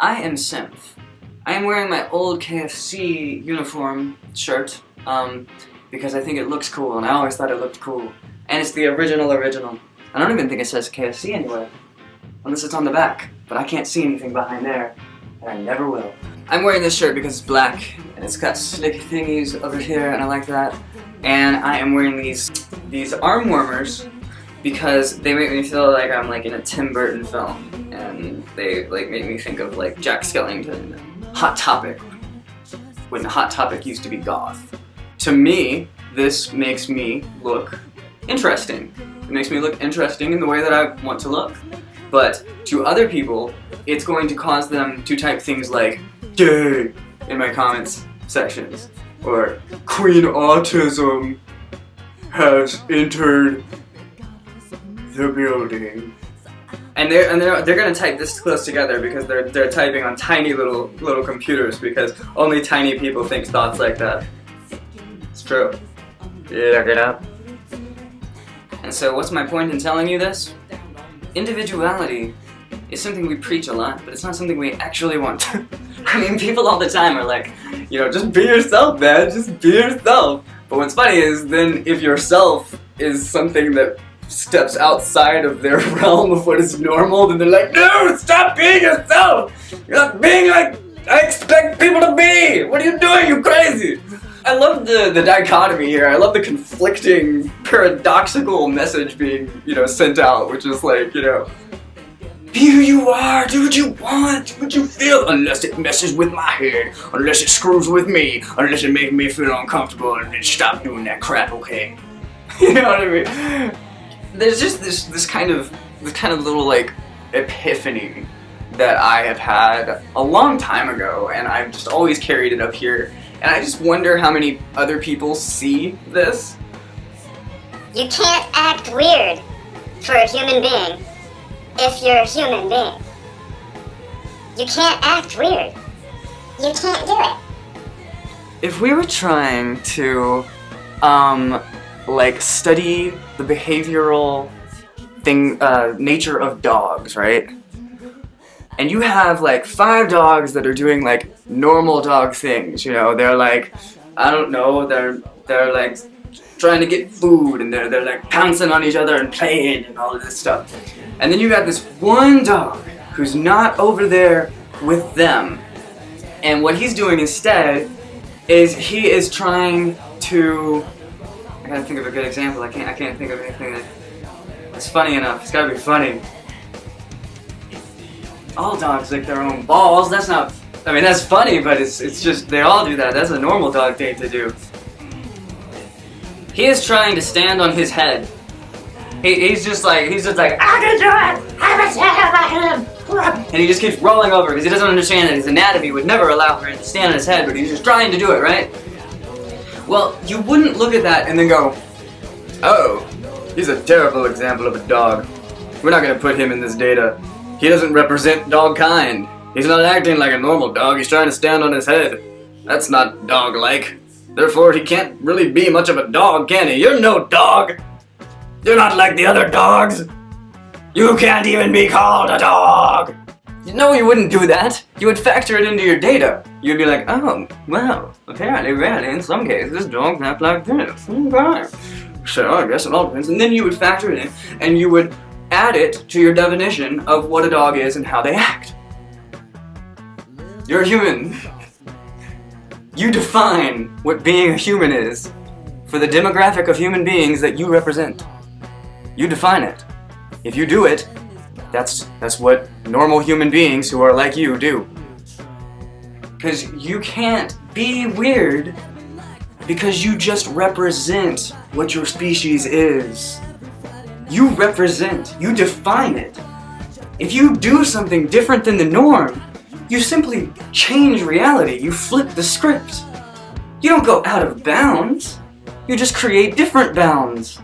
I am Synth. I am wearing my old KFC uniform shirt, because I think it looks cool, and I always thought it looked cool. And it's the original. I don't even think it says KFC anywhere, unless it's on the back, but I can't see anything behind there, and I never will. I'm wearing this shirt because it's black, and it's got slick thingies over here, and I like that. And I am wearing these arm warmers because they make me feel like I'm like in a Tim Burton film, and they like make me think of like Jack Skellington, Hot Topic, when Hot Topic used to be goth. To me, this makes me look interesting. It makes me look interesting in the way that I want to look. But to other people, it's going to cause them to type things like "gay" in my comments sections, or "Queen Autism has entered the building." And they're gonna type this close together because they're typing on tiny little computers, because only tiny people think thoughts like that. It's true. Look it up. And so what's my point in telling you this? Individuality is something we preach a lot, but it's not something we actually want. I mean, people all the time are like, you know, just be yourself, man, just be yourself. But what's funny is then if yourself is something that steps outside of their realm of what is normal, then they're like, no, stop being yourself! You're not being like I expect people to be! What are you doing, you crazy? I love the dichotomy here. I love the conflicting, paradoxical message being, you know, sent out, which is like, you know, be who you are, do what you want, do what you feel, unless it messes with my head, unless it screws with me, unless it makes me feel uncomfortable, and then stop doing that crap, okay? You know what I mean? There's just this kind of little like epiphany that I have had a long time ago, and I've just always carried it up here. And I just wonder how many other people see this. You can't act weird for a human being if you're a human being. You can't act weird. You can't do it. If we were trying to, like study the behavioral nature of dogs, right? And you have like 5 dogs that are doing like normal dog things, you know, they're like, I don't know, they're like trying to get food, and they're like pouncing on each other and playing and all of this stuff. And then you got this one dog who's not over there with them. And what he's doing instead is he is trying to, I gotta think of a good example. I can't think of anything that's funny enough. It's gotta be funny. All dogs lick their own balls. That's not, I mean, that's funny, but it's just, they all do that. That's a normal dog thing to do. He is trying to stand on his head. He's just like, I can do it! I'm a stand by him! And he just keeps rolling over because he doesn't understand that his anatomy would never allow for him to stand on his head, but he's just trying to do it, right? Well, you wouldn't look at that and then go, oh, he's a terrible example of a dog. We're not gonna put him in this data. He doesn't represent dog kind. He's not acting like a normal dog, he's trying to stand on his head. That's not dog-like. Therefore, he can't really be much of a dog, can he? You're no dog! You're not like the other dogs! You can't even be called a dog! No, you wouldn't do that. You would factor it into your data. You'd be like, oh, well, apparently, really, in some cases, dogs act like this. Okay. So, I guess it all depends. And then you would factor it in, and you would add it to your definition of what a dog is and how they act. You're a human. You define what being a human is for the demographic of human beings that you represent. You define it. If you do it, that's what normal human beings who are like you do. Because you can't be weird because you just represent what your species is. You represent, you define it. If you do something different than the norm, you simply change reality, you flip the script. You don't go out of bounds, you just create different bounds.